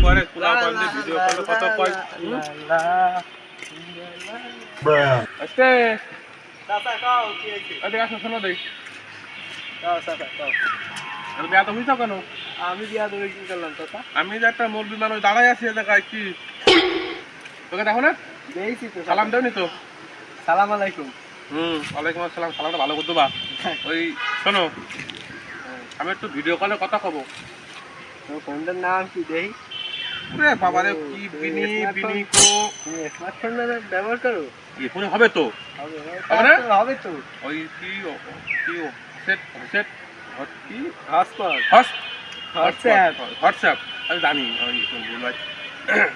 করে পোলা বন্ধে ভিডিও কলে কত কয় আজকে চাচা কাও কি হইছে এদিকে আসো শোনো দেই কাও চাচা কাও আর বিয়া তো হইছো কেন আমি বিয়া ধরে কি করলাম চাচা আমি যে একটা মুরগি মানুষ দাঁড়াই আছি এ জায়গায় কি তোকে দেখো না দেইছি তো সালাম দেওনি তো সালাম আলাইকুম ওয়ালাইকুম আসসালাম সালামটা ভালো করতো বা ওই শোনো আমি একটু ভিডিও কলে কথা কব তো ফোনটার নাম কি দেই রে বাবারে কি বিনি বিনি কো তুমি স্মার্টফোন ব্যবহার করো এই ফোনে হবে তো হবে হবে না? হবে তো ওই কি কি সেট সেট কি হটস্পট হোয়াটসঅ্যাপ হোয়াটসঅ্যাপ হোয়াটসঅ্যাপ আমি জানি ওই ভুল ভাই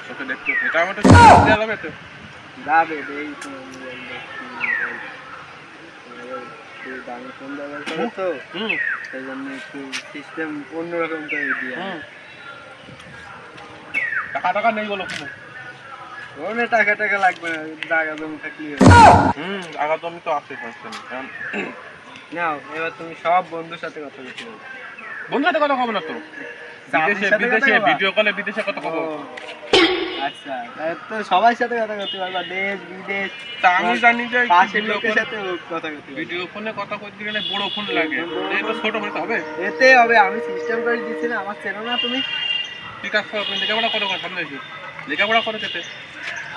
তোকে দেখতে এটা আমার দেওয়া যাবে তো যাবে দেই তো মোবাইল দেখি দামি ফোন ব্যবহার করো তো সেই জন্য একটু সিস্টেম অন্যরকম করে দিয়ে টাকা টাকা নেই বলো ফোনে টাকা টাকা লাগবে না জায়গা জমি থাকলে আগা তো আমি তো আছে সমস্যা নেই কারণ নাও এবার তুমি সব বন্ধুর সাথে কথা বলতে হবে বন্ধুর সাথে কথা কব না তো বিদেশে সাথে কথা বিদেশে বলবা? ভিডিও কলে বিদেশে কথা কব ও, আচ্ছা তাহলে তো সবার সাথে কথা বলতে পারবা দেশ বিদেশ তা আমি জানি যে পাশের ভিডিও লোকের কল সাথে কথা বলতে পারবা। ভিডিও ফোনে কথা কইতে গেলে বড় ফোন লাগে এই তো ছোট ফোনে তো হবে এতে হবে আমি সিস্টেম করে দিচ্ছি না আমার চেনো না তুমি ঠিক আছে আপনি লেখাপড়া করো সামনে এসে লেখাপড়া করে যেতে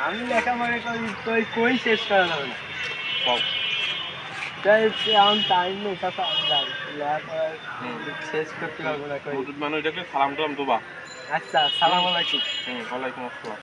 আমি লেখাপড়া করি কই শেষ করা যাবে না পাও তাই এখন টাইম নেই কথা যাই লেখাপড়া শেষ করতে পারবো না কই মানুষ দেখলে সালাম টালাম দেবা আচ্ছা সালাম আলাইকুম ওয়ালাইকুম আসসালাম